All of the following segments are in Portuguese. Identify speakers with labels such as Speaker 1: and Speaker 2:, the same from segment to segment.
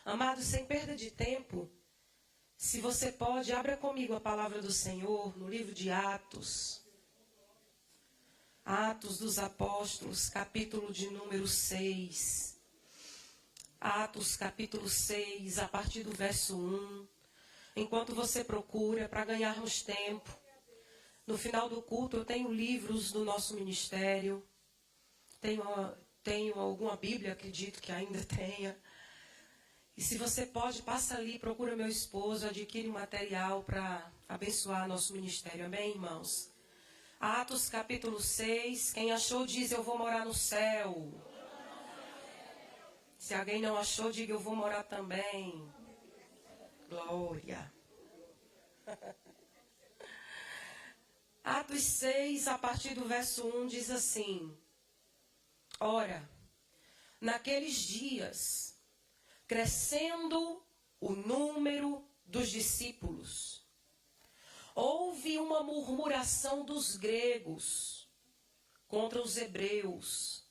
Speaker 1: Amados, sem perda de tempo, se você pode, abra comigo a palavra do Senhor no livro de Atos. Atos dos Apóstolos, capítulo de número 6. Atos, capítulo 6, a partir do verso 1. Enquanto você procura, para ganharmos tempo. No final do culto, eu tenho livros do nosso ministério. Tenho alguma Bíblia, acredito que ainda tenha. E se você pode, passa ali, procura meu esposo, adquire material para abençoar nosso ministério. Amém, irmãos? Atos, capítulo 6. Quem achou, diz: eu vou morar no céu. Se alguém não achou, diga: eu vou morar também. Glória. Atos 6, a partir do verso 1, diz assim: ora, naqueles dias, crescendo o número dos discípulos, houve uma murmuração dos gregos contra os hebreus,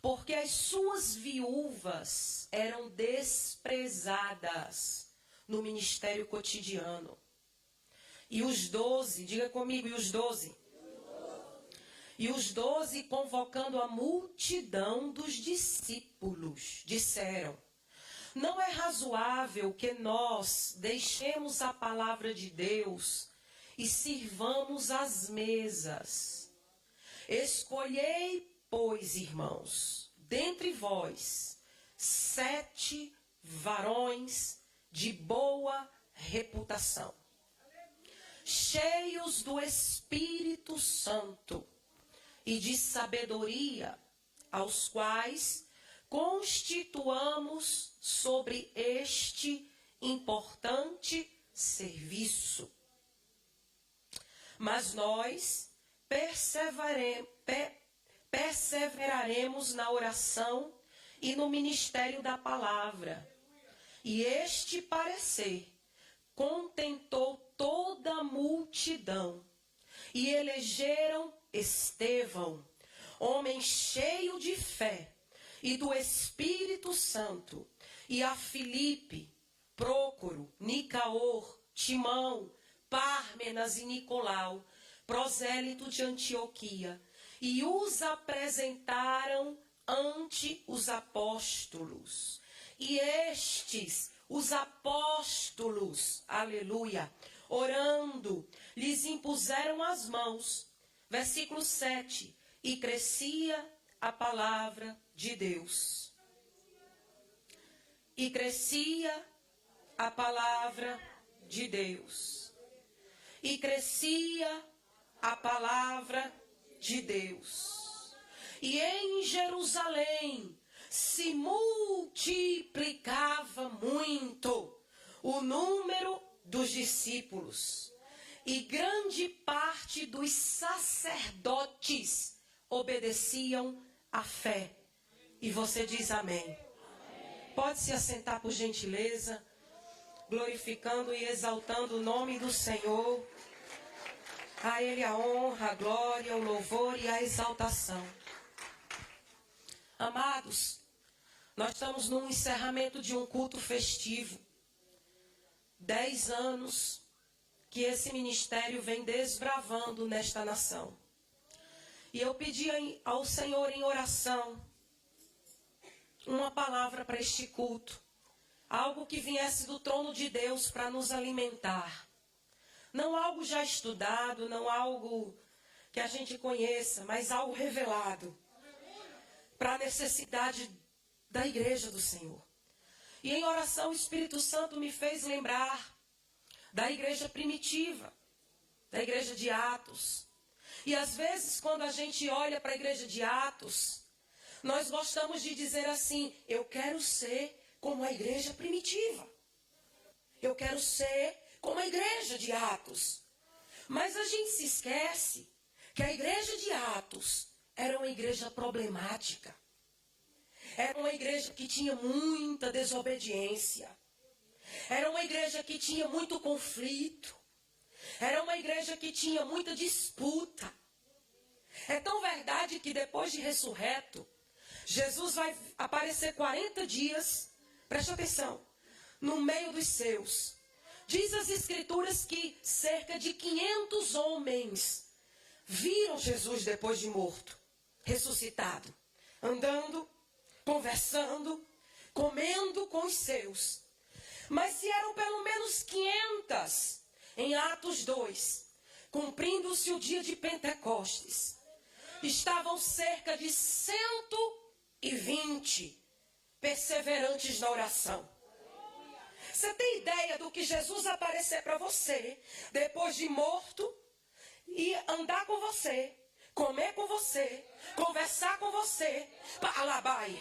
Speaker 1: porque as suas viúvas eram desprezadas no ministério cotidiano. E os 12, diga comigo, e os 12? E os 12, convocando a multidão dos discípulos, disseram: não é razoável que nós deixemos a palavra de Deus e sirvamos as mesas. Escolhei, pois, irmãos, dentre vós, 7 varões de boa reputação, cheios do Espírito Santo e de sabedoria, aos quais constituamos sobre este importante serviço. Mas nós perseveraremos na oração e no ministério da palavra. E este parecer contentou toda a multidão. E elegeram Estevão, homem cheio de fé e do Espírito Santo, e a Filipe, Prócoro, Nicaor, Timão, Pármenas e Nicolau, prosélito de Antioquia, e os apresentaram ante os apóstolos. E estes, os apóstolos, aleluia, orando, lhes impuseram as mãos. Versículo 7. E crescia a palavra de Deus. E crescia a palavra de Deus. E crescia a palavra de Deus. E em Jerusalém se multiplicava muito o número dos discípulos. E grande parte dos sacerdotes obedeciam à fé. E você diz amém. Pode se assentar por gentileza, glorificando e exaltando o nome do Senhor. A Ele a honra, a glória, o louvor e a exaltação. Amados, nós estamos no encerramento de um culto festivo. 10 anos que esse ministério vem desbravando nesta nação. E eu pedi ao Senhor em oração uma palavra para este culto. Algo que viesse do trono de Deus para nos alimentar. Não algo já estudado, não algo que a gente conheça, mas algo revelado para a necessidade da igreja do Senhor. E em oração o Espírito Santo me fez lembrar da igreja primitiva, da igreja de Atos. E às vezes quando a gente olha para a igreja de Atos, nós gostamos de dizer assim: eu quero ser como a igreja primitiva. Eu quero ser como a igreja de Atos. Mas a gente se esquece que a igreja de Atos era uma igreja problemática. Era uma igreja que tinha muita desobediência. Era uma igreja que tinha muito conflito. Era uma igreja que tinha muita disputa. É tão verdade que depois de ressurreto, Jesus vai aparecer 40 dias, preste atenção, no meio dos seus. Diz as Escrituras que cerca de 500 homens viram Jesus depois de morto, ressuscitado, andando, conversando, comendo com os seus. Mas se eram pelo menos 500 em Atos 2, cumprindo-se o dia de Pentecostes, estavam cerca de 120 perseverantes na oração. Você tem ideia do que Jesus aparecer para você, depois de morto, e andar com você, comer com você, conversar com você,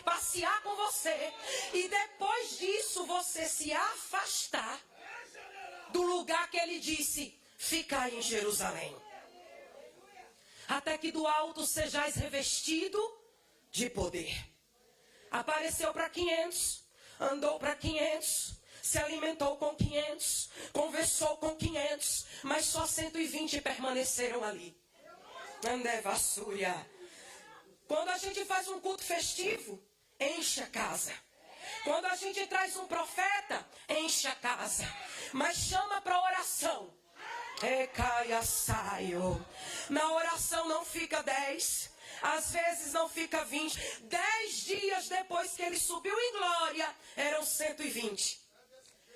Speaker 1: passear com você, e depois disso você se afastar do lugar que ele disse, ficai em Jerusalém, até que do alto sejais revestido de poder. Apareceu para 500, andou para 500, se alimentou com 500, conversou com 500, mas só 120 permaneceram ali. Andevassúria. Quando a gente faz um culto festivo, enche a casa. Quando a gente traz um profeta, enche a casa. Mas chama para oração. Na oração não fica 10. Às vezes não fica 20. 10 dias depois que ele subiu em glória, eram 120.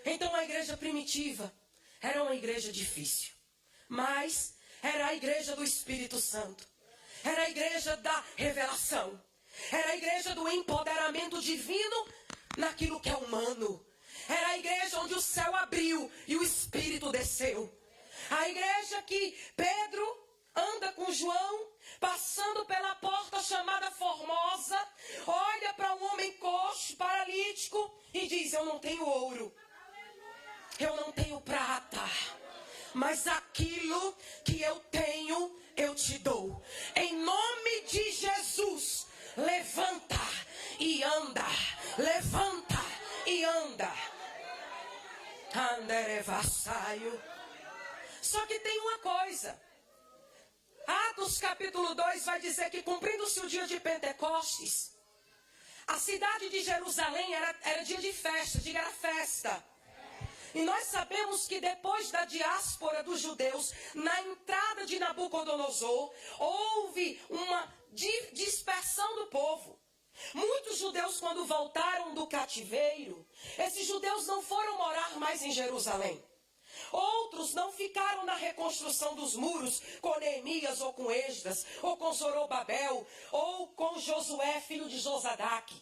Speaker 1: Então a igreja primitiva era uma igreja difícil. Mas era a igreja do Espírito Santo. Era a igreja da revelação. Era a igreja do empoderamento divino naquilo que é humano. Era a igreja onde o céu abriu e o Espírito desceu. A igreja que Pedro anda com João, passando pela porta chamada Formosa, olha para um homem coxo, paralítico, e diz, eu não tenho ouro, eu não tenho prata, mas aquilo que eu tenho, eu te dou. Em nome de Jesus, levanta e anda, levanta e anda. Anderevassaio. Só que tem uma coisa. Atos capítulo 2 vai dizer que cumprindo-se o dia de Pentecostes, a cidade de Jerusalém era dia de festa, diga era festa. E nós sabemos que depois da diáspora dos judeus, na entrada de Nabucodonosor, houve uma dispersão do povo. Muitos judeus, quando voltaram do cativeiro, esses judeus não foram morar mais em Jerusalém. Outros não ficaram na reconstrução dos muros com Neemias ou com Esdras, ou com Zorobabel, ou com Josué, filho de Josadaque.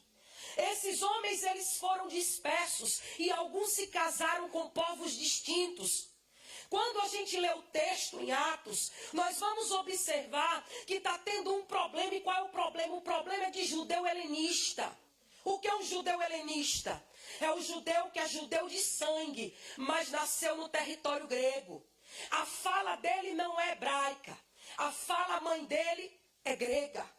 Speaker 1: Esses homens, eles foram dispersos e alguns se casaram com povos distintos. Quando a gente lê o texto em Atos, nós vamos observar que está tendo um problema. E qual é o problema? O problema é de judeu helenista. O que é um judeu helenista? É o judeu que é judeu de sangue, mas nasceu no território grego. A fala dele não é hebraica. A fala mãe dele é grega.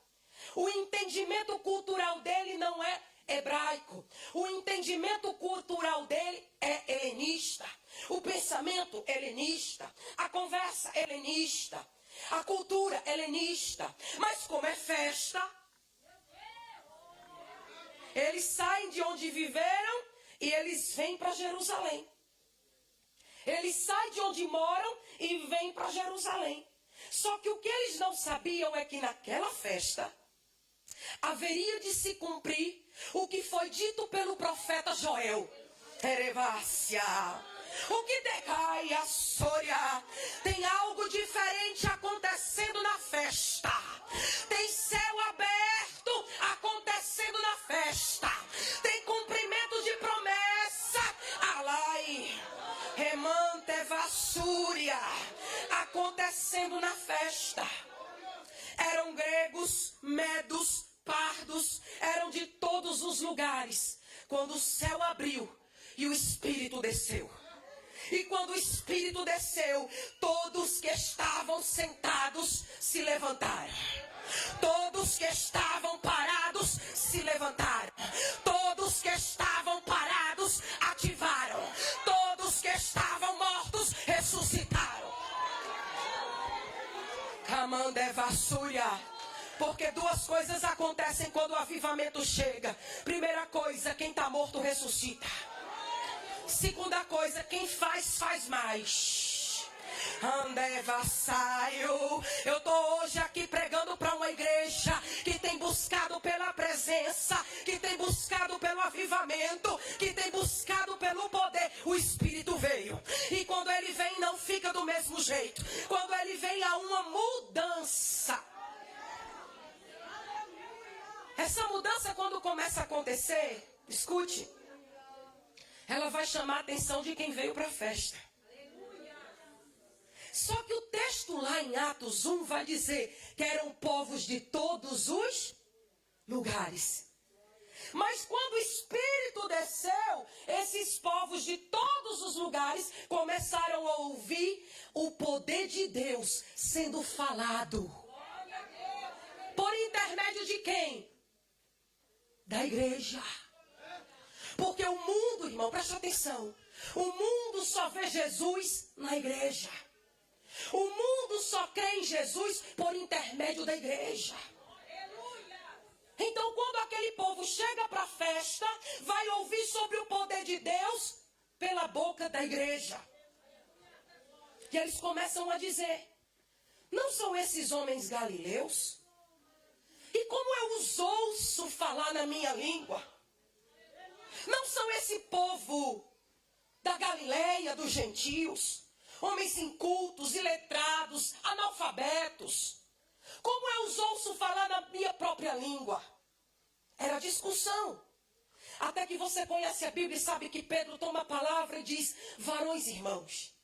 Speaker 1: O entendimento cultural dele não é hebraico. O entendimento cultural dele é helenista. O pensamento helenista. A conversa helenista. A cultura helenista. Mas como é festa, eles saem de onde viveram e eles vêm para Jerusalém. Eles saem de onde moram e vêm para Jerusalém. Só que o que eles não sabiam é que naquela festa haveria de se cumprir o que foi dito pelo profeta Joel. Erevácia. O que decai a Sória? Tem algo diferente acontecendo na festa. Tem céu aberto acontecendo na festa. Tem cumprimento de promessa. Alai. Remante vassúria acontecendo na festa. Eram gregos, medos, pardos, eram de todos os lugares. Quando o céu abriu e o Espírito desceu. E quando o Espírito desceu, todos que estavam sentados se levantaram. Todos que estavam parados se levantaram. Todos que estavam parados ativaram. Todos que estavam mortos ressuscitaram. Camandé vassúria. Porque duas coisas acontecem quando o avivamento chega. Primeira coisa, quem está morto ressuscita. Segunda coisa, quem faz, faz mais. Eu estou hoje aqui pregando para uma igreja que tem buscado pela presença, que tem buscado pelo avivamento, que tem buscado pelo poder. O Espírito veio. E quando ele vem, não fica do mesmo jeito. Quando ele vem, há uma mudança. Essa mudança, quando começa a acontecer, escute, ela vai chamar a atenção de quem veio para a festa. Só que o texto lá em Atos 1 vai dizer que eram povos de todos os lugares. Mas quando o Espírito desceu, esses povos de todos os lugares começaram a ouvir o poder de Deus sendo falado. Por intermédio de quem? Da igreja. Porque o mundo, irmão, presta atenção, o mundo só vê Jesus na igreja. O mundo só crê em Jesus por intermédio da igreja. Então, quando aquele povo chega para a festa, vai ouvir sobre o poder de Deus pela boca da igreja. E eles começam a dizer: não são esses homens galileus? E como eu os ouço falar na minha língua? Não são esse povo da Galileia, dos gentios? Homens incultos, iletrados, analfabetos. Como eu os ouço falar na minha própria língua? Era discussão. Até que você conhece a Bíblia e sabe que Pedro toma a palavra e diz: varões irmãos,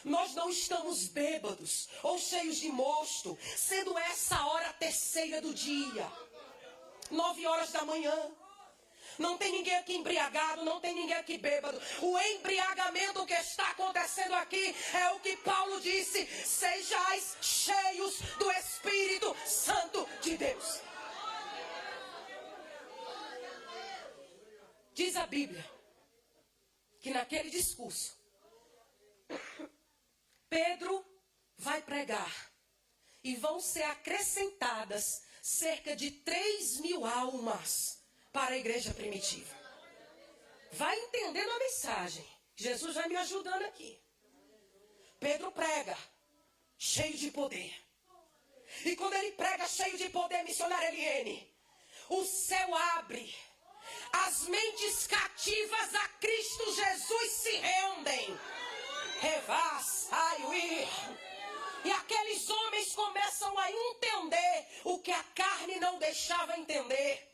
Speaker 1: nós não estamos bêbados ou cheios de mosto, sendo essa hora a terceira do dia, 9 horas da manhã. Não tem ninguém aqui embriagado, não tem ninguém aqui bêbado. O embriagamento que está acontecendo aqui é o que Paulo disse: sejais cheios do Espírito Santo de Deus. Diz a Bíblia que naquele discurso, Pedro vai pregar e vão ser acrescentadas cerca de 3.000 almas para a igreja primitiva. Vai entendendo a mensagem. Jesus vai me ajudando aqui. Pedro prega, cheio de poder. E quando ele prega cheio de poder, missionária Eliene, o céu abre. As mentes cativas a Cristo Jesus se rendem. E aqueles homens começam a entender o que a carne não deixava entender.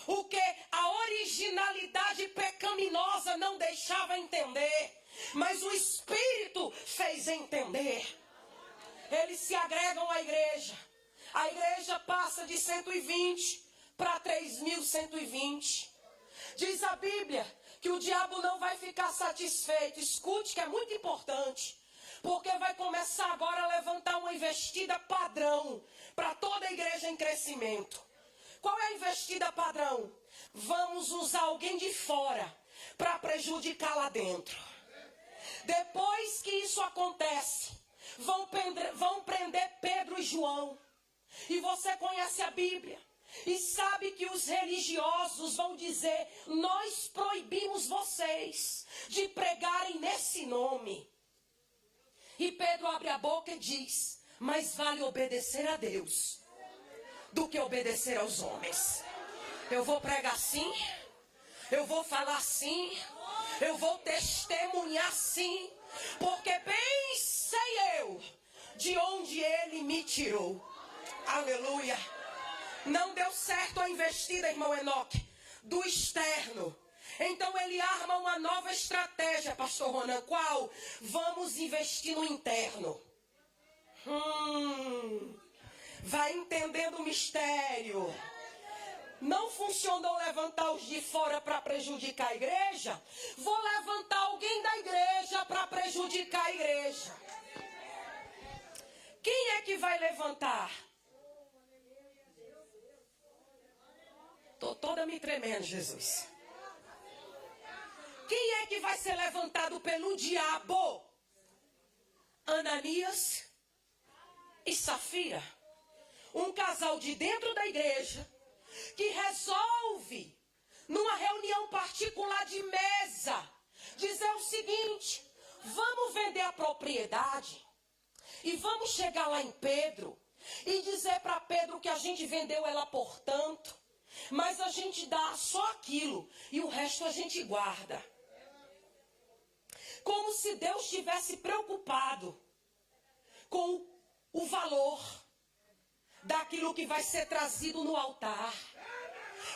Speaker 1: O que a originalidade pecaminosa não deixava entender, mas o Espírito fez entender. Eles se agregam à igreja. A igreja passa de 120 para 3.120. Diz a Bíblia que o diabo não vai ficar satisfeito. Escute, que é muito importante. Porque vai começar agora a levantar uma investida padrão para toda a igreja em crescimento. Qual é a investida padrão? Vamos usar alguém de fora para prejudicar lá dentro. Depois que isso acontece, vão prender Pedro e João. E você conhece a Bíblia e sabe que os religiosos vão dizer: nós proibimos vocês de pregarem nesse nome. E Pedro abre a boca e diz: mais vale obedecer a Deus do que obedecer aos homens. Eu vou pregar assim, eu vou falar assim, eu vou testemunhar assim, porque bem sei eu de onde ele me tirou. Aleluia. Não deu certo a investida, irmão Enoque, do externo. Então ele arma uma nova estratégia, pastor Ronan. Qual? Vamos investir no interno. Vai entendendo o mistério. Não funcionou levantar os de fora para prejudicar a igreja? Vou levantar alguém da igreja para prejudicar a igreja. Quem é que vai levantar? Estou toda me tremendo, Jesus. Quem é que vai ser levantado pelo diabo? Ananias e Safira. Um casal de dentro da igreja que resolve, numa reunião particular de mesa, dizer: seguinte, vamos vender a propriedade e vamos chegar lá em Pedro e dizer para Pedro que a gente vendeu ela por tanto, mas a gente dá só aquilo e o resto a gente guarda. Como se Deus estivesse preocupado com o valor daquilo que vai ser trazido no altar.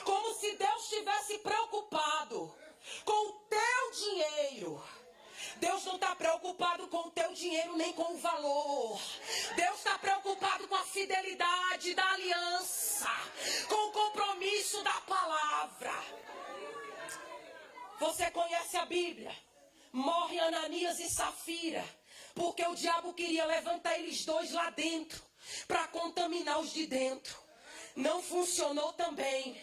Speaker 1: Como se Deus estivesse preocupado com o teu dinheiro. Deus não está preocupado com o teu dinheiro nem com o valor. Deus está preocupado com a fidelidade da aliança, com o compromisso da palavra. Você conhece a Bíblia? Morre Ananias e Safira, porque o diabo queria levantar eles dois lá dentro, para contaminar os de dentro. Não funcionou também.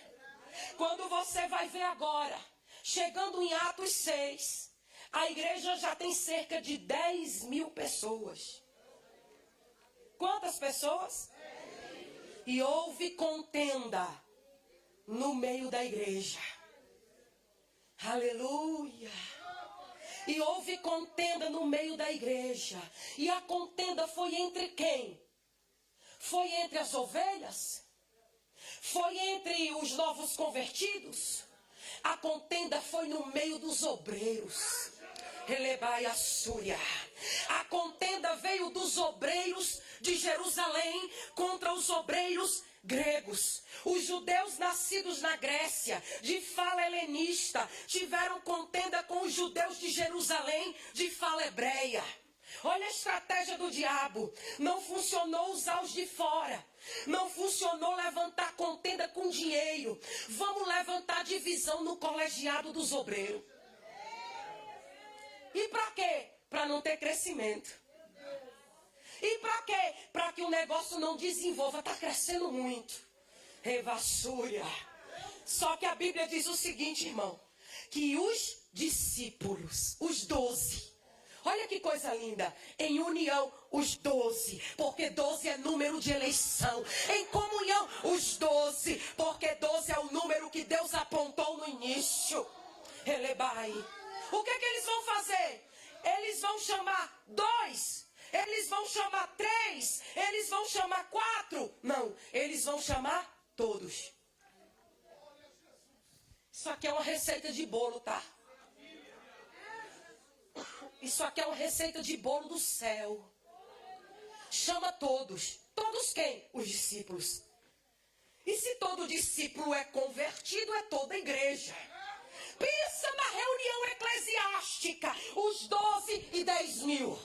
Speaker 1: Quando você vai ver agora, chegando em Atos 6, a igreja já tem cerca de 10.000 pessoas. Quantas pessoas? E houve contenda no meio da igreja. Aleluia! E houve contenda no meio da igreja. E a contenda foi entre quem? Foi entre as ovelhas? Foi entre os novos convertidos? A contenda foi no meio dos obreiros. Elebai a Súria. A contenda veio dos obreiros de Jerusalém contra os obreiros gregos. Os judeus nascidos na Grécia, de fala helenista, tiveram contenda com os judeus de Jerusalém, de fala hebreia. Olha a estratégia do diabo. Não funcionou usar os de fora. Não funcionou levantar contenda com dinheiro. Vamos levantar divisão no colegiado dos obreiros. E para quê? Para não ter crescimento. E para quê? Para que o negócio não desenvolva. Está crescendo muito. Revassúria. Só que a Bíblia diz o seguinte, irmão. Que os discípulos, os 12... Olha que coisa linda. Em união, os 12. Porque 12 é número de eleição. Em comunhão, os 12. Porque 12 é o número que Deus apontou no início. Elebai. O que é que eles vão fazer? Eles vão chamar 2. Eles vão chamar 3. Eles vão chamar 4. Não, eles vão chamar todos. Isso aqui é uma receita de bolo, tá? Isso aqui é uma receita de bolo do céu. Chama todos. Todos quem? Os discípulos. E se todo discípulo é convertido, é toda a igreja. Pensa na reunião eclesiástica. Os 12 e 10.000.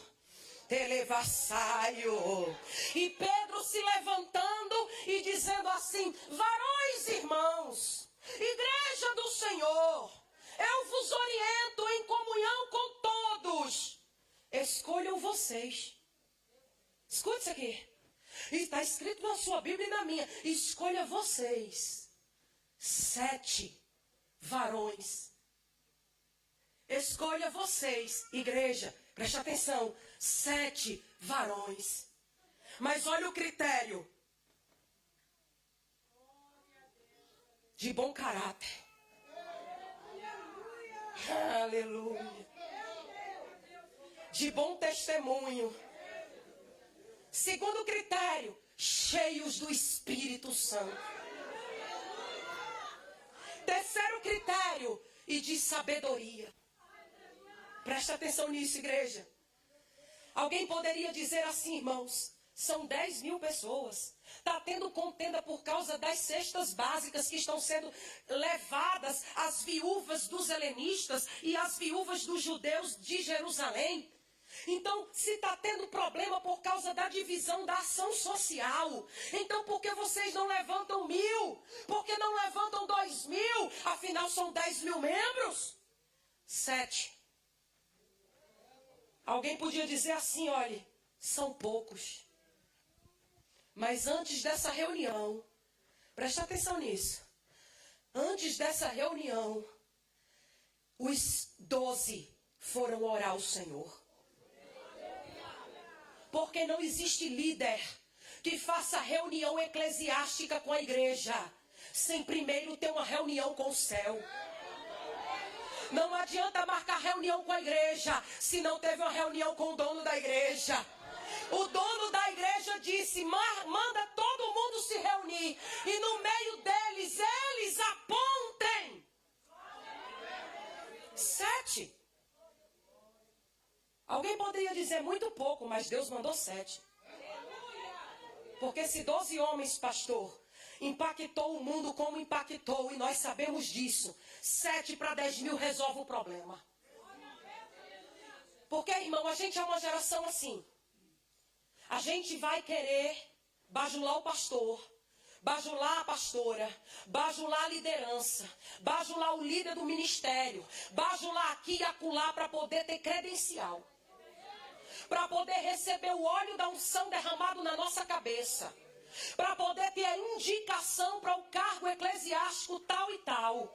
Speaker 1: Televassaio. E Pedro se levantando e dizendo assim: varões, irmãos, igreja do Senhor, eu vos oriento em comunhão com todos. Escolham vocês. Escute isso aqui. E está escrito na sua Bíblia e na minha. Escolha vocês 7 varões. Escolha vocês, igreja. Preste atenção. 7 varões. Mas olha o critério. De bom caráter. Aleluia. De bom testemunho. Segundo critério, cheios do Espírito Santo. Terceiro critério, e de sabedoria. Presta atenção nisso, igreja. Alguém poderia dizer assim, irmãos, são 10.000 pessoas. Está tendo contenda por causa das cestas básicas que estão sendo levadas às viúvas dos helenistas e às viúvas dos judeus de Jerusalém. Então, se está tendo problema por causa da divisão da ação social, então por que vocês não levantam 1.000? Por que não levantam 2.000? Afinal, são 10.000 membros. 7. Alguém podia dizer assim, olha, são poucos. Mas antes dessa reunião, preste atenção nisso. Antes dessa reunião, os 12 foram orar ao Senhor. Porque não existe líder que faça reunião eclesiástica com a igreja sem primeiro ter uma reunião com o céu. Não adianta marcar reunião com a igreja se não teve uma reunião com o dono da igreja. O dono da igreja disse: manda todo mundo se reunir. E no meio deles, eles apontem 7. Alguém poderia dizer muito pouco, mas Deus mandou 7. Porque se 12 homens, pastor, impactou o mundo como impactou, e nós sabemos disso, 7 para 10 mil resolve o problema. Porque, irmão, a gente é uma geração assim. A gente vai querer bajular o pastor, bajular a pastora, bajular a liderança, bajular o líder do ministério, bajular aqui e acolá para poder ter credencial, para poder receber o óleo da unção derramado na nossa cabeça, para poder ter a indicação para o cargo eclesiástico tal e tal.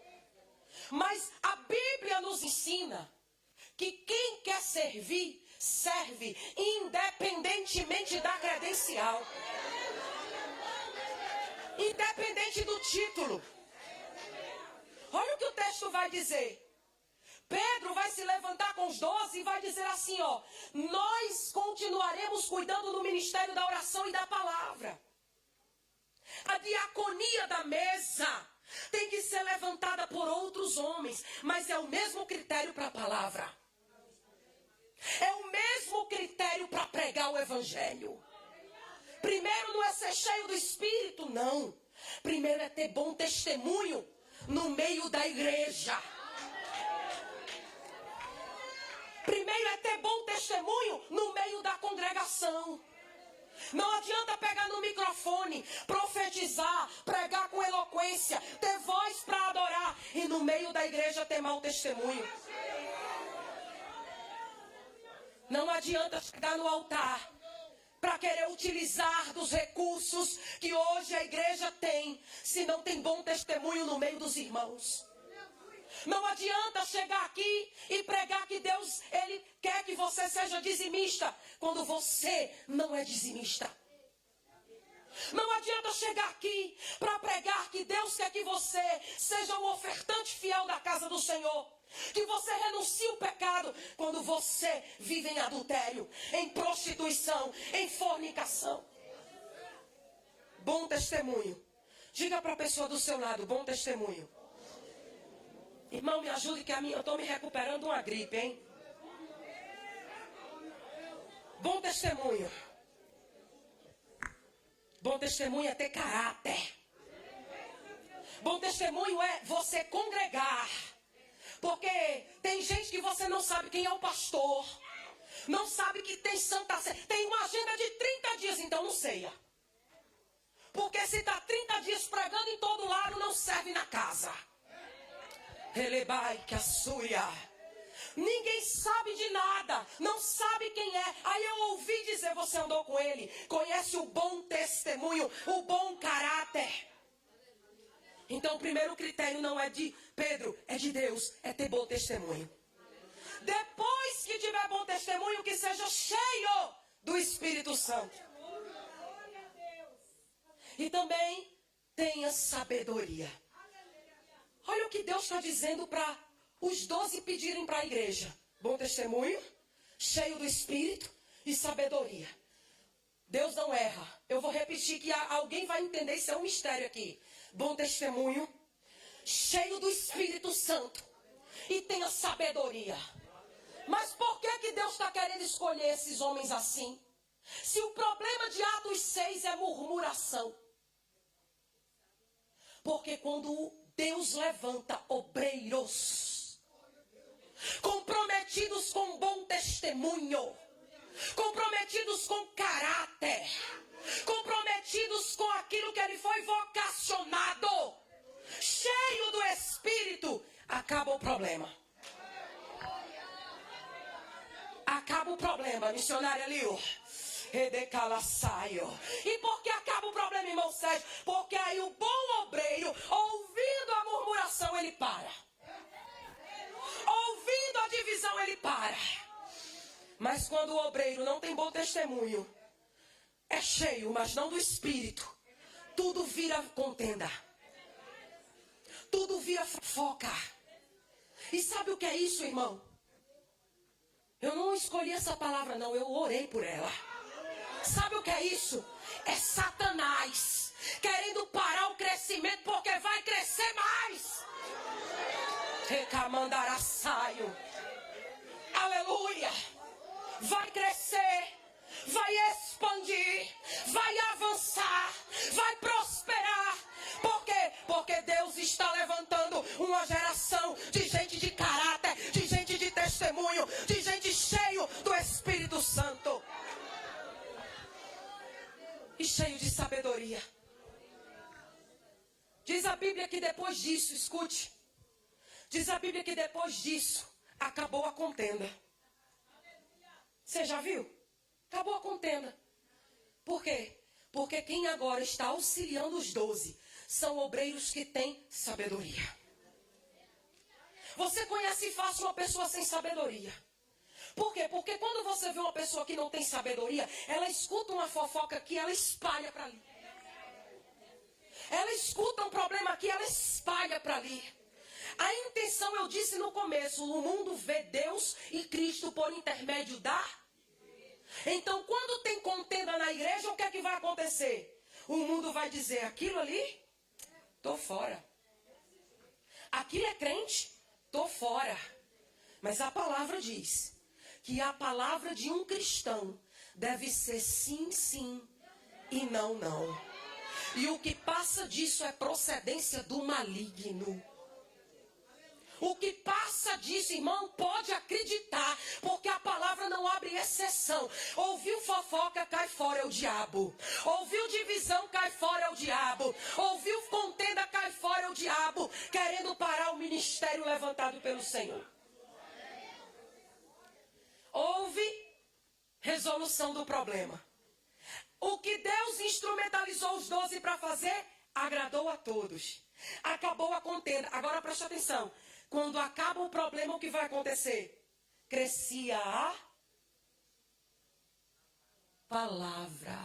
Speaker 1: Mas a Bíblia nos ensina que quem quer servir, serve independentemente da credencial, independente do título. Olha o que o texto vai dizer. Pedro vai se levantar com os 12 e vai dizer assim, ó: nós continuaremos cuidando do ministério da oração e da palavra. A diaconia da mesa tem que ser levantada por outros homens, mas é o mesmo critério para a palavra. É o mesmo critério para pregar o evangelho. Primeiro não é ser cheio do Espírito, não. Primeiro é ter bom testemunho no meio da igreja. Primeiro é ter bom testemunho no meio da congregação. Não adianta pegar no microfone, profetizar, pregar com eloquência, ter voz para adorar e no meio da igreja ter mau testemunho. Não adianta chegar no altar para querer utilizar dos recursos que hoje a igreja tem, se não tem bom testemunho no meio dos irmãos. Não adianta chegar aqui e pregar que Deus, Ele quer que você seja dizimista, quando você não é dizimista. Não adianta chegar aqui para pregar que Deus quer que você seja um ofertante fiel da casa do Senhor. Que você renuncie o pecado quando você vive em adultério, em prostituição, em fornicação. Bom testemunho. Diga para a pessoa do seu lado, bom testemunho. Irmão, me ajude que eu estou me recuperando de uma gripe, hein? Bom testemunho. Bom testemunho é ter caráter. Bom testemunho é você congregar. Porque tem gente que você não sabe quem é o pastor. Não sabe que tem Santa Ceia. Tem uma agenda de 30 dias, então não ceia. Porque se está 30 dias pregando em todo lado, não serve na casa. Elebai que a suia. Ninguém sabe de nada, não sabe quem é. Aí eu ouvi dizer, você andou com ele, conhece o bom testemunho, o bom caráter. Então o primeiro critério não é de Pedro, é de Deus, é ter bom testemunho. Depois que tiver bom testemunho, que seja cheio do Espírito Santo. E também tenha sabedoria. Olha o que Deus está dizendo para os 12 pedirem para a igreja. Bom testemunho, cheio do Espírito e sabedoria. Deus não erra. Eu vou repetir que alguém vai entender, isso é um mistério aqui. Bom testemunho, cheio do Espírito Santo e tenha sabedoria. Mas por que Deus está querendo escolher esses homens assim? Se o problema de Atos 6 é murmuração. Porque quando Deus levanta obreiros comprometidos com bom testemunho, comprometidos com caráter, comprometidos com aquilo que ele foi vocacionado, cheio do Espírito, acaba o problema. Acaba o problema, missionária Liu. E por que acaba o problema, irmão Sérgio? Porque aí o bom obreiro, ouvindo a murmuração, ele para. Ouvindo a divisão, ele para. Mas quando o obreiro não tem bom testemunho, é cheio, mas não do Espírito, tudo vira contenda. Tudo vira fofoca. E sabe o que é isso, irmão? Eu não escolhi essa palavra, não. Eu orei por ela. Sabe o que é isso? É Satanás querendo parar o crescimento porque vai crescer mais. Recamandaraçaio. Aleluia. Vai crescer. Vai expandir. Vai avançar. Vai prosperar. Por quê? Porque Deus está levantando uma geração de gente de caráter, de gente de testemunho, de gente cheio do Espírito Santo. E cheio de sabedoria. Diz a Bíblia que depois disso, escute. Diz a Bíblia que depois disso, acabou a contenda. Você já viu? Acabou a contenda. Por quê? Porque quem agora está auxiliando os 12 são obreiros que têm sabedoria. Você conhece fácil uma pessoa sem sabedoria. Por quê? Porque quando você vê uma pessoa que não tem sabedoria, ela escuta uma fofoca aqui, ela espalha para ali. Ela escuta um problema aqui, ela espalha para ali. A intenção, eu disse no começo, o mundo vê Deus e Cristo por intermédio da... Então, quando tem contenda na igreja, o que é que vai acontecer? O mundo vai dizer, aquilo ali, tô fora. Aquilo é crente, tô fora. Mas a palavra diz que a palavra de um cristão deve ser sim, sim e não, não. E o que passa disso é procedência do maligno. O que passa disso, irmão, pode acreditar, porque a palavra não abre exceção. Ouviu fofoca, cai fora, é o diabo. Ouviu divisão, cai fora, é o diabo. Ouviu contenda, cai fora, é o diabo, querendo parar o ministério levantado pelo Senhor. Houve resolução do problema. O que Deus instrumentalizou os 12 para fazer, agradou a todos. Acabou a contenda. Agora preste atenção. Quando acaba o problema, o que vai acontecer? Crescia a palavra.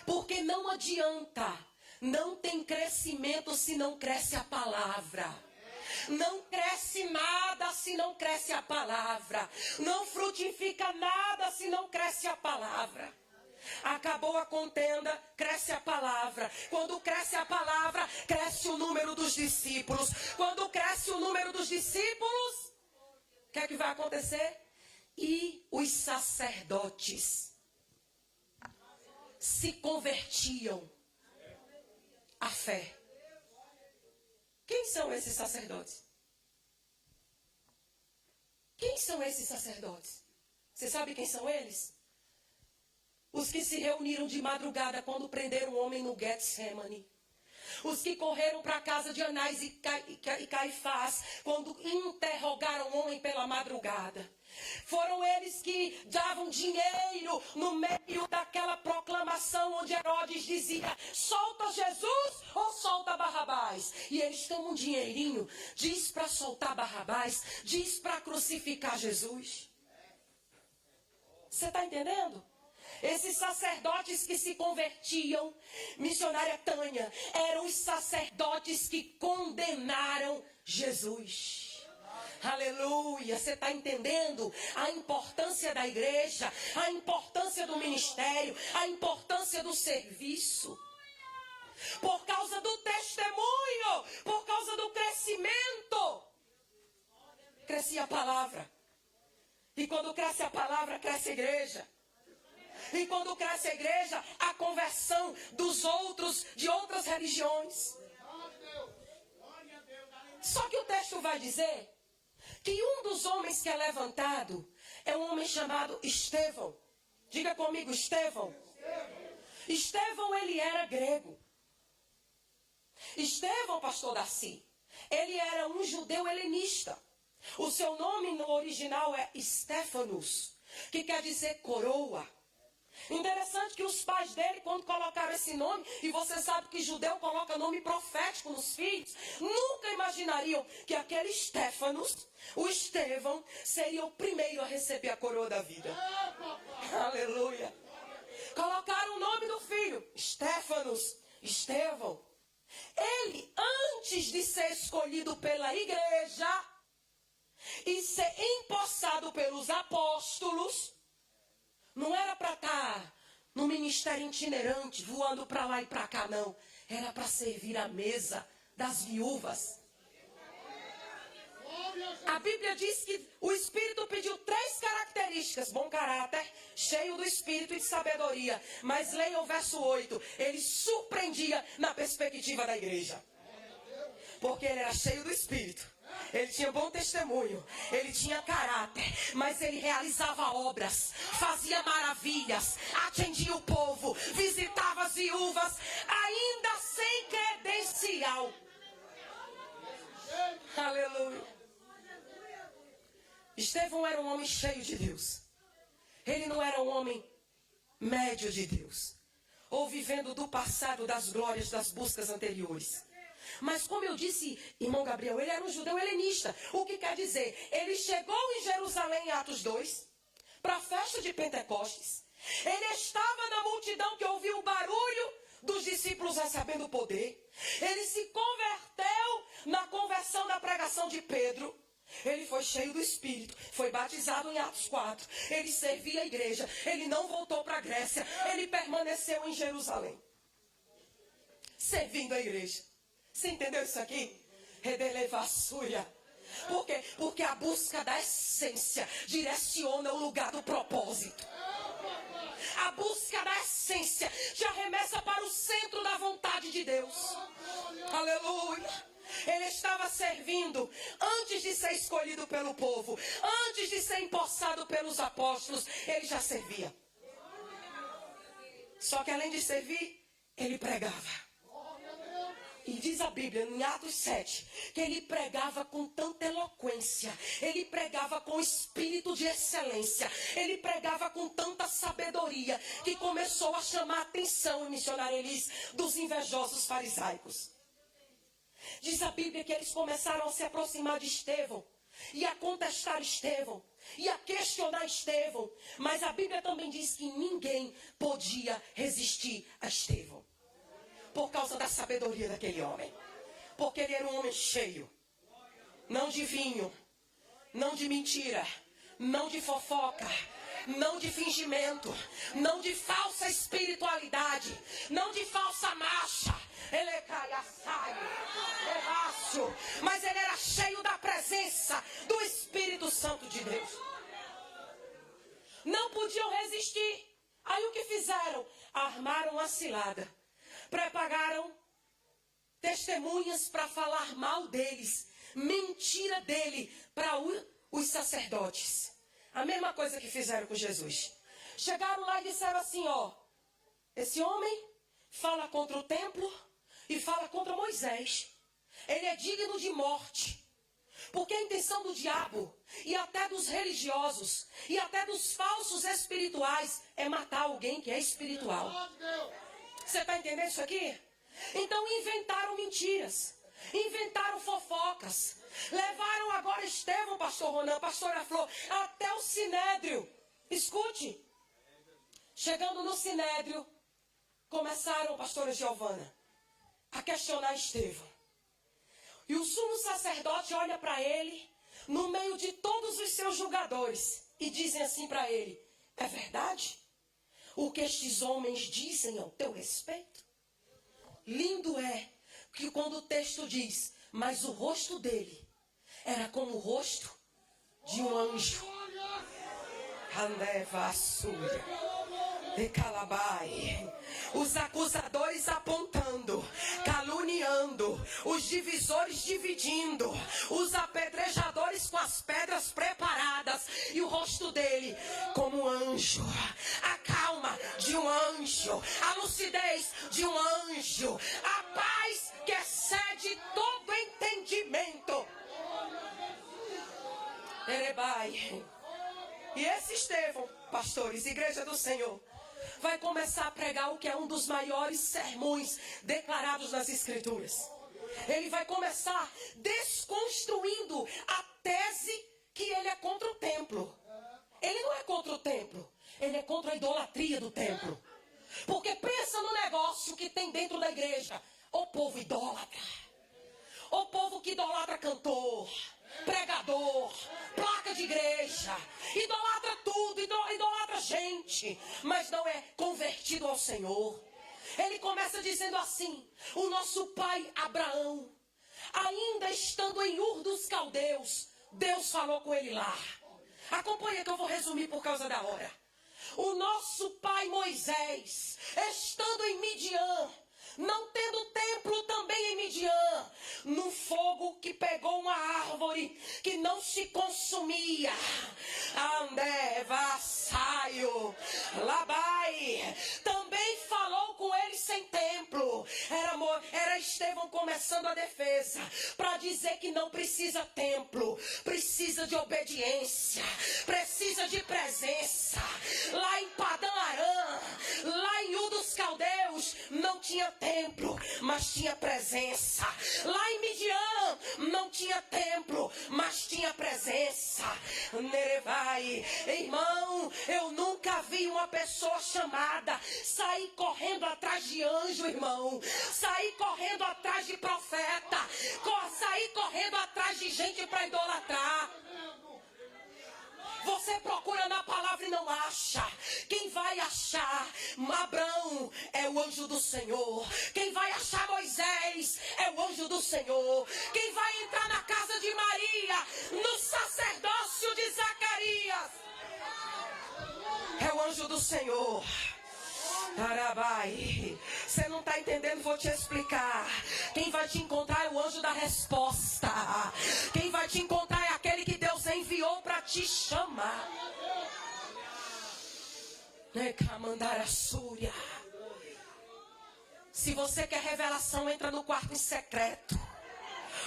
Speaker 1: Porque não adianta. Não tem crescimento se não cresce a palavra. Não cresce nada se não cresce a palavra. Não frutifica nada se não cresce a palavra. Acabou a contenda, cresce a palavra. Quando cresce a palavra, cresce o número dos discípulos. Quando cresce o número dos discípulos, o que é que vai acontecer? E os sacerdotes se convertiam à fé. Quem são esses sacerdotes? Quem são esses sacerdotes? Você sabe quem são eles? Os que se reuniram de madrugada quando prenderam o homem no Getsemane. Os que correram para a casa de Anás e Caifás quando interrogaram o homem pela madrugada. Foram eles que davam dinheiro no meio daquela proclamação onde Herodes dizia, solta Jesus ou solta Barrabás. E eles tomam um dinheirinho, diz para soltar Barrabás, diz para crucificar Jesus. Você está entendendo? Esses sacerdotes que se convertiam, missionária Tânia, eram os sacerdotes que condenaram Jesus. Aleluia, você está entendendo a importância da igreja, a importância do ministério, a importância do serviço. Por causa do testemunho, por causa do crescimento, crescia a palavra. E quando cresce a palavra, cresce a igreja. E quando cresce a igreja, a conversão dos outros, de outras religiões. Só que o texto vai dizer que um dos homens que é levantado é um homem chamado Estevão. Diga comigo, Estevão. Estevão, ele era grego. Estevão, pastor Darcy, ele era um judeu helenista. O seu nome no original é Stefanos, que quer dizer coroa. Interessante que os pais dele, quando colocaram esse nome, e você sabe que judeu coloca nome profético nos filhos, nunca imaginariam que aquele Stefanos, o Estevão, seria o primeiro a receber a coroa da vida. Aleluia. Colocaram o nome do filho, Stefanos, Estevão. Ele, antes de ser escolhido pela igreja e ser empossado pelos apóstolos, não era para estar no ministério itinerante, voando para lá e para cá, não. Era para servir a mesa das viúvas. A Bíblia diz que o Espírito pediu 3 características: bom caráter, cheio do Espírito e de sabedoria. Mas leia o verso 8, ele surpreendia na perspectiva da igreja. Porque ele era cheio do Espírito, ele tinha bom testemunho, ele tinha caráter, mas ele realizava obras, fazia maravilhas, atendia o povo, visitava as viúvas, ainda sem credencial. Aleluia. Estevão era um homem cheio de Deus. Ele não era um homem médio de Deus, ou vivendo do passado, das glórias, das buscas anteriores. Mas como eu disse, irmão Gabriel, ele era um judeu helenista. O que quer dizer? Ele chegou em Jerusalém em Atos 2, para a festa de Pentecostes. Ele estava na multidão que ouviu o barulho dos discípulos recebendo poder. Ele se converteu na conversão da pregação de Pedro. Ele foi cheio do Espírito, foi batizado em Atos 4. Ele servia a igreja, ele não voltou para a Grécia, ele permaneceu em Jerusalém, servindo a igreja. Você entendeu isso aqui? Redelevassúria. Por quê? Porque a busca da essência direciona o lugar do propósito. A busca da essência te arremessa para o centro da vontade de Deus. Aleluia. Ele estava servindo antes de ser escolhido pelo povo, antes de ser empossado pelos apóstolos, ele já servia. Só que além de servir, ele pregava. E diz a Bíblia, em Atos 7, que ele pregava com tanta eloquência, ele pregava com espírito de excelência, ele pregava com tanta sabedoria, que começou a chamar a atenção, missionário Elis, dos invejosos farisaicos. Diz a Bíblia que eles começaram a se aproximar de Estevão, e a contestar Estevão, e a questionar Estevão. Mas a Bíblia também diz que ninguém podia resistir a Estevão, por causa da sabedoria daquele homem. Porque ele era um homem cheio, não de vinho, não de mentira, não de fofoca, não de fingimento, não de falsa espiritualidade, não de falsa marcha. Ele caia, sai, mas ele era cheio da presença do Espírito Santo de Deus. Não podiam resistir. Aí o que fizeram? Armaram a cilada, prepararam testemunhas para falar mal deles, mentira dele para os sacerdotes. A mesma coisa que fizeram com Jesus. Chegaram lá e disseram assim, ó, esse homem fala contra o templo e fala contra Moisés. Ele é digno de morte. Porque a intenção do diabo e até dos religiosos e até dos falsos espirituais é matar alguém que é espiritual. Você está entendendo isso aqui? Então inventaram mentiras, inventaram fofocas, levaram agora Estevão, pastor Ronan, pastora Flor, até o Sinédrio. Escute, chegando no Sinédrio, começaram, pastora Giovana, a questionar Estevão. E o sumo sacerdote olha para ele, no meio de todos os seus julgadores, e dizem assim para ele, é verdade o que estes homens dizem ao teu respeito? Lindo é que quando o texto diz, mas o rosto dele era como o rosto de um anjo. Os acusadores apontando, caluniando, os divisores dividindo, os apedrejadores com as pedras preparadas, e o rosto dele como um anjo, a calma de um anjo, a lucidez de um anjo, a paz que excede todo entendimento. Erebai. E esse Estevão, pastores, igreja do Senhor, vai começar a pregar o que é um dos maiores sermões declarados nas Escrituras. Ele vai começar desconstruindo a tese que ele é contra o templo. Ele não é contra o templo, ele é contra a idolatria do templo. Porque pensa no negócio que tem dentro da igreja. O povo idólatra. de igreja, idolatra tudo, idolatra gente, mas não é convertido ao Senhor. Ele começa dizendo assim: o nosso pai Abraão, ainda estando em Ur dos Caldeus, Deus falou com ele lá. Acompanha que eu vou resumir por causa da hora. O nosso pai Moisés, estando em Midian, não tendo templo também em Midian, num fogo que pegou uma árvore que não se consumia. Andé, vassaio, labai, também falou com ele sem templo. Era Estevão começando a defesa, para dizer que não precisa templo, precisa de obediência, precisa de presença. Lá em Padã Arã, lá em Ur dos Caldeus, não tinha templo, mas tinha presença. Lá em Midian, não tinha templo, mas tinha presença. Nerevai, irmão, eu nunca vi uma pessoa chamada sair correndo atrás de anjo, irmão, sair correndo atrás de profeta, sair correndo atrás de gente para idolatrar. Você procura na palavra e não acha. Quem vai achar Abraão é o anjo do Senhor. Quem vai achar Moisés é o anjo do Senhor. Quem vai entrar na casa de Maria, no sacerdócio de Zacarias, é o anjo do Senhor. Arabai, você não está entendendo? Vou te explicar. Quem vai te encontrar é o anjo da resposta. Quem vai te encontrar é aquele que Deus enviou para te chamar. Se você quer revelação, entra no quarto em secreto.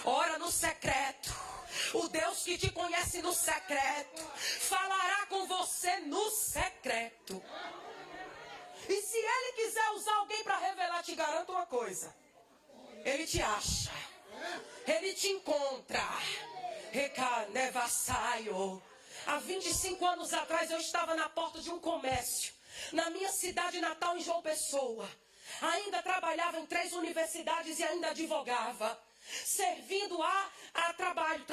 Speaker 1: Ora no secreto. O Deus que te conhece no secreto falará com você no secreto. E se ele quiser usar alguém para revelar, te garanto uma coisa: ele te acha, ele te encontra. Há 25 anos atrás eu estava na porta de um comércio, na minha cidade natal, em João Pessoa. Ainda trabalhava em 3 universidades e ainda advogava. Servindo a trabalho,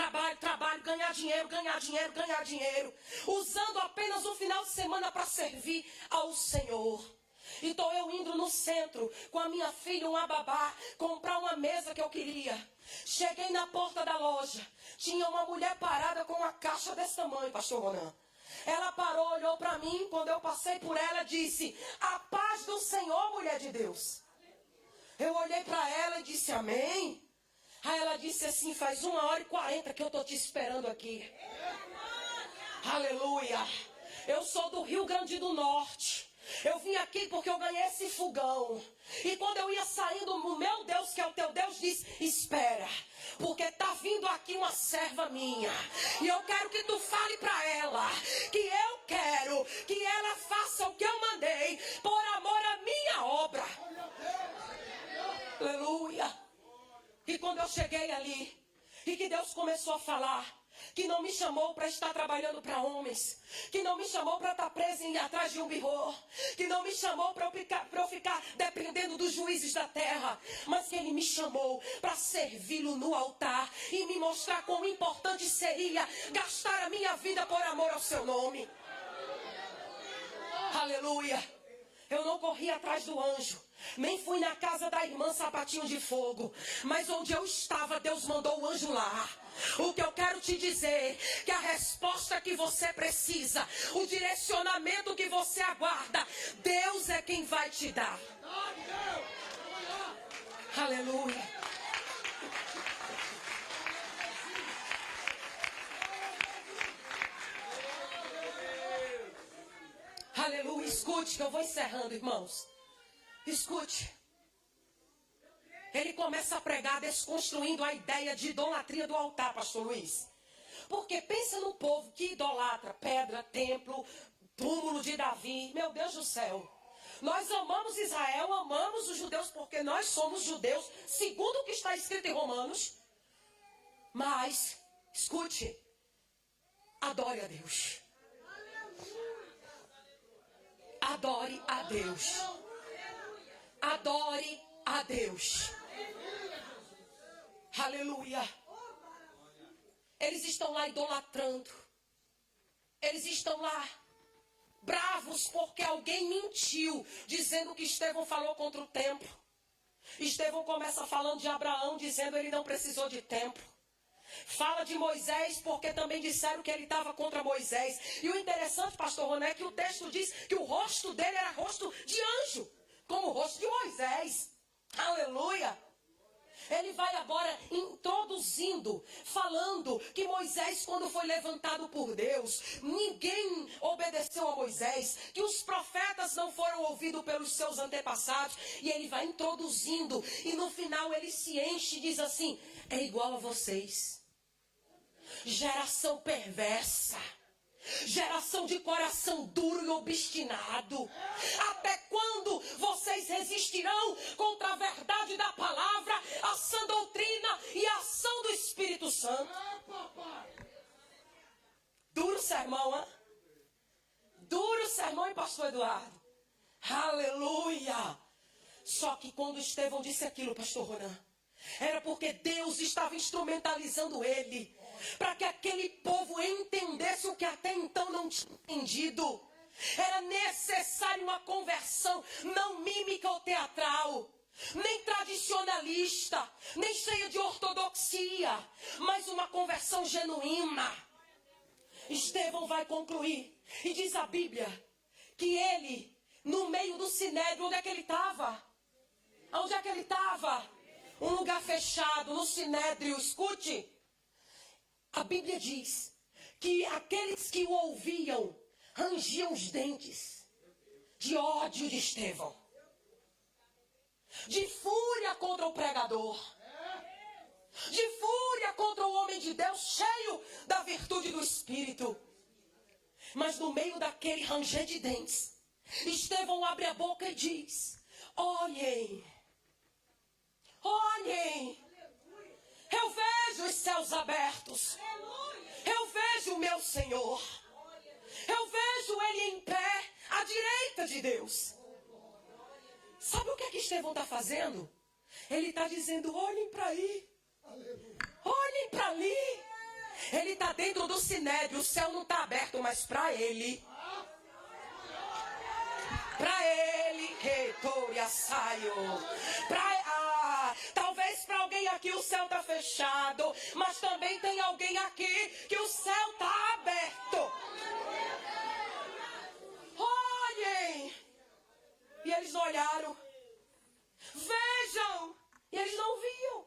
Speaker 1: ganhar dinheiro, usando apenas o final de semana para servir ao Senhor. Então eu indo no centro com a minha filha, uma babá, comprar uma mesa que eu queria. Cheguei na porta da loja, tinha uma mulher parada com uma caixa desse tamanho, pastor Ronan. Ela parou, olhou para mim, quando eu passei por ela, disse: a paz do Senhor, mulher de Deus. Eu olhei para ela e disse: amém. Aí ela disse assim: faz 1h40 que eu estou te esperando aqui. Aleluia. Eu sou do Rio Grande do Norte. Eu vim aqui porque eu ganhei esse fogão. E quando eu ia saindo, o meu Deus, que é o teu Deus, disse: espera, porque está vindo aqui uma serva minha. E eu quero que tu fale para ela que eu quero que ela faça o que eu mandei por amor à minha obra. Aleluia. E quando eu cheguei ali, e que Deus começou a falar, que não me chamou para estar trabalhando para homens, que não me chamou para estar preso e ir atrás de um birro, que não me chamou para eu ficar dependendo dos juízes da terra, mas que Ele me chamou para servi-lo no altar e me mostrar quão importante seria gastar a minha vida por amor ao seu nome. Aleluia. Eu não corri atrás do anjo, nem fui na casa da irmã Sapatinho de Fogo, mas onde eu estava, Deus mandou o anjo lá. O que eu quero te dizer, que a resposta que você precisa, o direcionamento que você aguarda, Deus é quem vai te dar. Aleluia. Aleluia. Escute que eu vou encerrando, irmãos. Escute. Ele começa a pregar desconstruindo a ideia de idolatria do altar, pastor Luiz. Porque pensa no povo que idolatra pedra, templo, túmulo de Davi. Meu Deus do céu. Nós amamos Israel, amamos os judeus porque nós somos judeus, segundo o que está escrito em Romanos. Mas, escute, adore a Deus. Adore a Deus. Adore a Deus. Aleluia. Eles estão lá idolatrando. Eles estão lá, bravos porque alguém mentiu, dizendo que Estevão falou contra o templo. Estevão começa falando de Abraão, dizendo que ele não precisou de templo. Fala de Moisés, porque também disseram que ele estava contra Moisés. E o interessante, pastor Roné, é que o texto diz que o rosto dele era rosto de anjo, como o rosto de Moisés. Aleluia! Ele vai agora introduzindo, falando que Moisés, quando foi levantado por Deus, ninguém obedeceu a Moisés, que os profetas não foram ouvidos pelos seus antepassados, e ele vai introduzindo, e no final ele se enche e diz assim: é igual a vocês, geração perversa, geração de coração duro e obstinado. Até quando vocês resistirão contra a verdade da palavra, a sã doutrina e a ação do Espírito Santo? Duro sermão, hein? Duro sermão, hein, pastor Eduardo? Aleluia! Só que quando Estevão disse aquilo, pastor Ronan, era porque Deus estava instrumentalizando ele, para que aquele povo entendesse o que até então não tinha entendido. Era necessária uma conversão, não mímica ou teatral, nem tradicionalista, nem cheia de ortodoxia, mas uma conversão genuína. Estevão vai concluir, e diz a Bíblia, que ele, no meio do sinédrio, onde é que ele estava? Onde é que ele estava? Um lugar fechado, no sinédrio, escute. A Bíblia diz que aqueles que o ouviam rangiam os dentes de ódio de Estevão, de fúria contra o pregador, de fúria contra o homem de Deus, cheio da virtude do Espírito. Mas no meio daquele ranger de dentes, Estevão abre a boca e diz: olhem, olhem, eu vejo os céus abertos, eu vejo o meu Senhor, eu vejo ele em pé à direita de Deus. Sabe o que é que Estevão está fazendo? Ele está dizendo: olhem para aí, olhem para ali. Ele está dentro do sinédrio, o céu não está aberto, mas para ele, Reitoria saio. Talvez para alguém aqui o céu está fechado, mas também tem alguém aqui que o céu está aberto. Olhem! E eles olharam. Vejam! E eles não viam.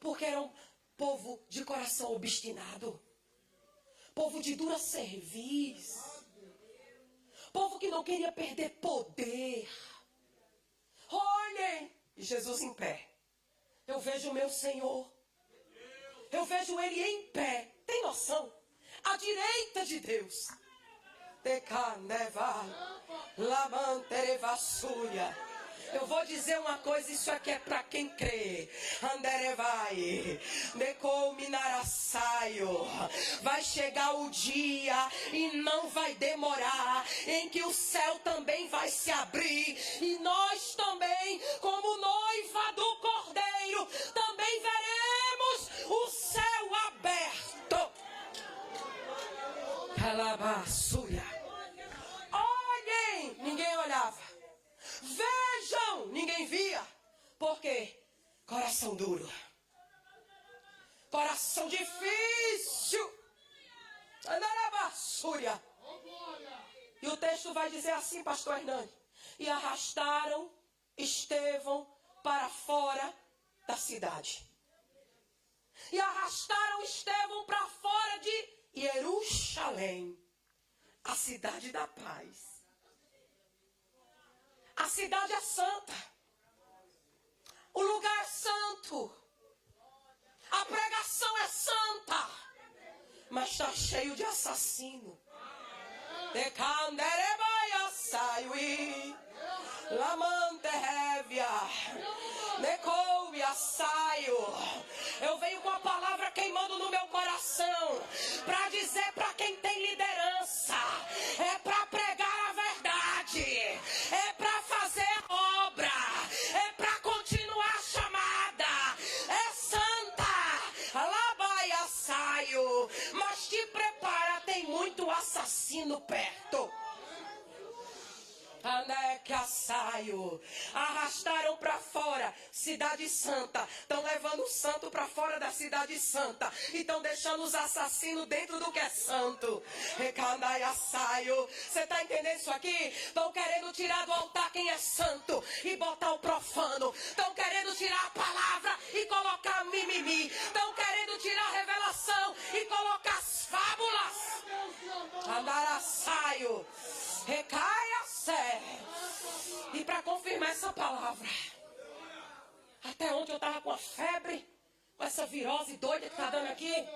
Speaker 1: Porque era um povo de coração obstinado. Povo de dura cerviz. Povo que não queria perder poder. Olhem! E Jesus em pé. Eu vejo o meu Senhor. Eu vejo ele em pé. Tem noção? À direita de Deus. Eu vou dizer uma coisa, isso aqui é para quem crê. Anderevai, decominarasaio. Vai chegar o dia e não vai demorar, em que o céu também vai se abrir, e nós também, como noiva do Cordeiro, também veremos o céu aberto. Calabassuia. Olhem, ninguém olhava. Vejam, ninguém via. Por quê? Coração duro. Coração difícil. Calabassuia. E o texto vai dizer assim, pastor Hernani: e arrastaram Estevão para fora da cidade. E arrastaram Estevão para fora de Jerusalém, a cidade da paz. A cidade é santa. O lugar é santo. A pregação é santa. Mas está cheio de assassino. Eu venho com a palavra queimando no meu coração para dizer para quem tem liderança: é para pregar a verdade, é para fazer a obra, é para continuar a chamada, é santa, alabaia saio, mas te prepara, tem muito assassino assassino perto. Andecaçaio. Arrastaram para fora Cidade Santa. Estão levando o santo para fora da Cidade Santa. E estão deixando os assassinos dentro do que é santo. Recandaiaçaio. Você está entendendo isso aqui? Estão querendo tirar do altar quem é santo e botar o profano. Estão querendo tirar a palavra e colocar mimimi. Estão querendo tirar a revelação e colocar as fábulas. Andaraçaio. Recaia sé. E para confirmar essa palavra, até ontem eu estava com a febre, com essa virose doida que está dando aqui.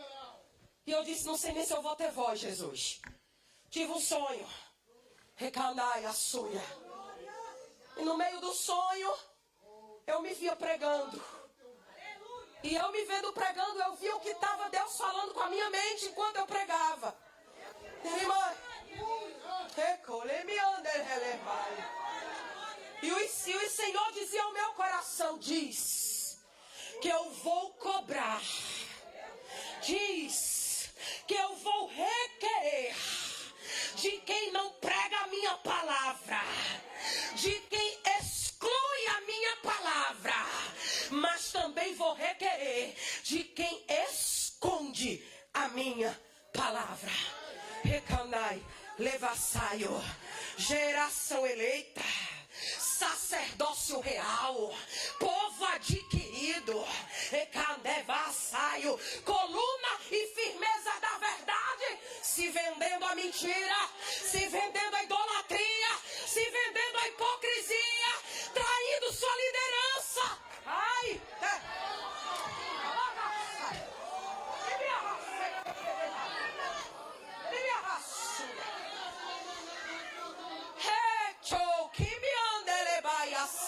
Speaker 1: E eu disse, não sei nem se eu vou ter voz, Jesus. Tive um sonho. Recandai a suia. E no meio do sonho, eu me via pregando. E eu me vendo pregando, eu via o que estava Deus falando com a minha mente enquanto eu pregava. Irmã, e o Senhor dizia ao meu coração, diz que eu vou cobrar, diz que eu vou requerer de quem não prega a minha palavra, de quem exclui a minha palavra, mas também vou requerer de quem esconde a minha palavra. Recanai, levassaio, geração eleita, sacerdócio real, povo adquirido, recandevassaio, coluna e firmeza da verdade, se vendendo a mentira, se vendendo a idolatria, se vendendo a hipocrisia, traindo sua liderança. Ai,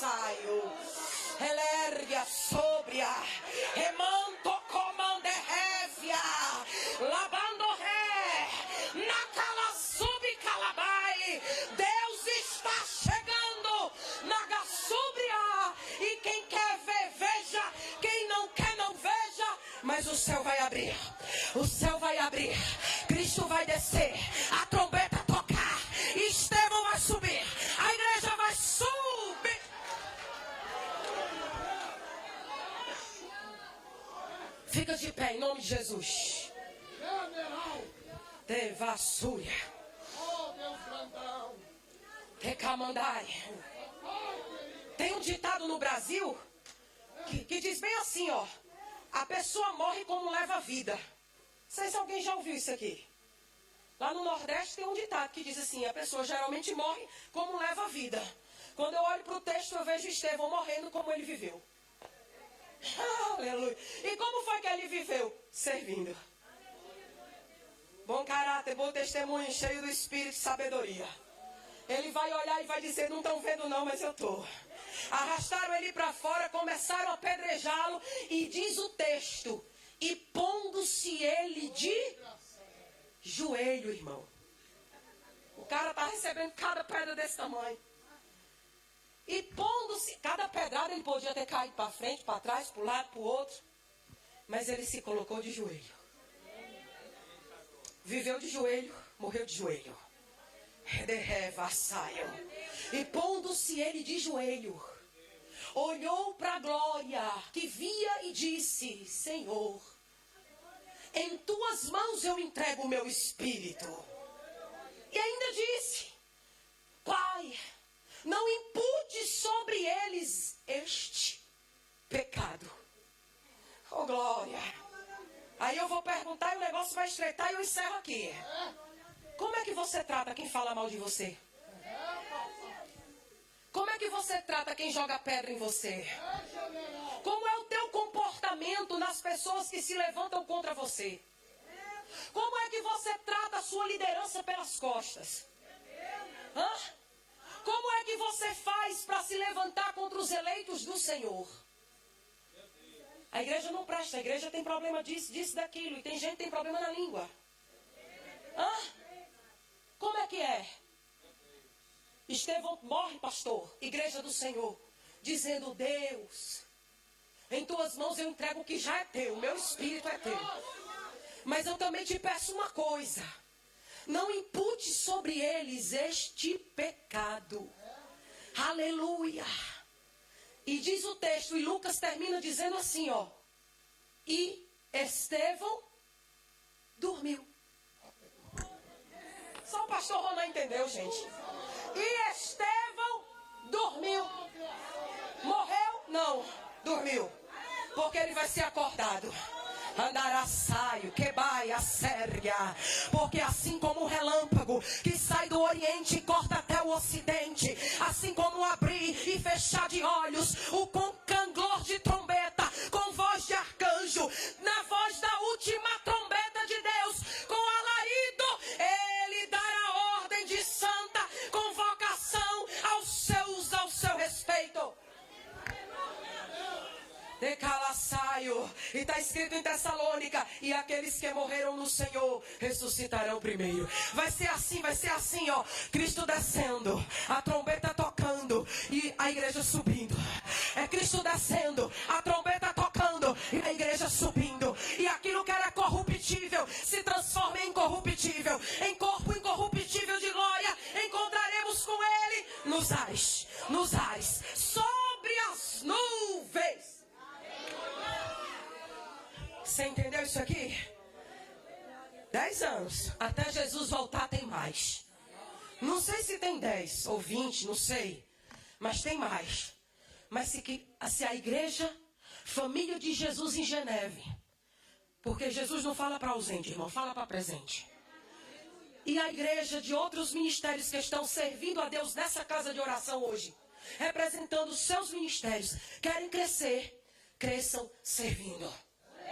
Speaker 1: saio, elergia sobria, remanto comande révia, labando ré, na cala subcalabai, Deus está chegando na gassúbria, e quem quer ver, veja, quem não quer, não veja, mas o céu vai abrir, Cristo vai descer, a trombeta tocar, Estevão vai subir, a igreja vai subir. Fica de pé, em nome de Jesus. Devassúria. Recamandai. Tem um ditado no Brasil que diz bem assim, ó. A pessoa morre como leva a vida. Não sei se alguém já ouviu isso aqui. Lá no Nordeste tem um ditado que diz assim, a pessoa geralmente morre como leva a vida. Quando eu olho para o texto, eu vejo Estevão morrendo como ele viveu. Aleluia. E como foi que ele viveu? Servindo. Bom caráter, bom testemunho, cheio do Espírito e sabedoria. Ele vai olhar e vai dizer, não estão vendo não, mas eu estou. Arrastaram ele para fora, começaram a apedrejá-lo. E diz o texto, e pondo-se ele de joelho, irmão. O cara está recebendo cada pedra desse tamanho. E pondo-se, cada pedrada ele podia ter caído para frente, para trás, para um lado, para o outro. Mas ele se colocou de joelho. Viveu de joelho, morreu de joelho. E pondo-se ele de joelho, olhou para a glória que via e disse, Senhor, em tuas mãos eu entrego o meu espírito. E ainda disse, Pai, não impute sobre eles este pecado. Oh, glória. Aí eu vou perguntar e o negócio vai estreitar e eu encerro aqui. Como é que você trata quem fala mal de você? Como é que você trata quem joga pedra em você? Como é o teu comportamento nas pessoas que se levantam contra você? Como é que você trata a sua liderança pelas costas? Hã? Como é que você faz para se levantar contra os eleitos do Senhor? A igreja não presta, a igreja tem problema disso, daquilo. E tem gente que tem problema na língua. Hã? Como é que é? Estevão morre, pastor, igreja do Senhor, dizendo, Deus, em tuas mãos eu entrego o que já é teu, o meu espírito é teu. Mas eu também te peço uma coisa. não impute sobre eles este pecado. Aleluia. E diz o texto, e Lucas termina dizendo assim, ó. E Estevão dormiu. Só o pastor Ronan entendeu, gente. E Estevão dormiu. Morreu? Não, dormiu. Porque ele vai ser acordado. Andará saio, quebaia, sérgia. Porque assim como o relâmpago que sai do oriente e corta até o ocidente, assim como abrir e fechar de olhos, o canglor de trombeta, com voz de arcanjo, na voz da última trombeta de Deus, com alarido, ele dará ordem de santa convocação ao seu respeito. Decalaçaio. E está escrito em Tessalônica: e aqueles que morreram no Senhor ressuscitarão primeiro. Vai ser assim, ó. Cristo descendo, a trombeta tocando e a igreja subindo. É Cristo descendo, a trombeta tocando e a igreja subindo. E aquilo que era corruptível se transforma em incorruptível. Em corpo incorruptível de glória, encontraremos com Ele nos ares, sobre as nuvens. Você entendeu isso aqui? 10 anos. Até Jesus voltar tem mais. Não sei se tem 10 ou 20, não sei. Mas tem mais. Mas se a igreja, família de Jesus em Geneve. Porque Jesus não fala para ausente, irmão. Fala para presente. E a igreja de outros ministérios que estão servindo a Deus nessa casa de oração hoje. Representando os seus ministérios. Querem crescer. Cresçam servindo.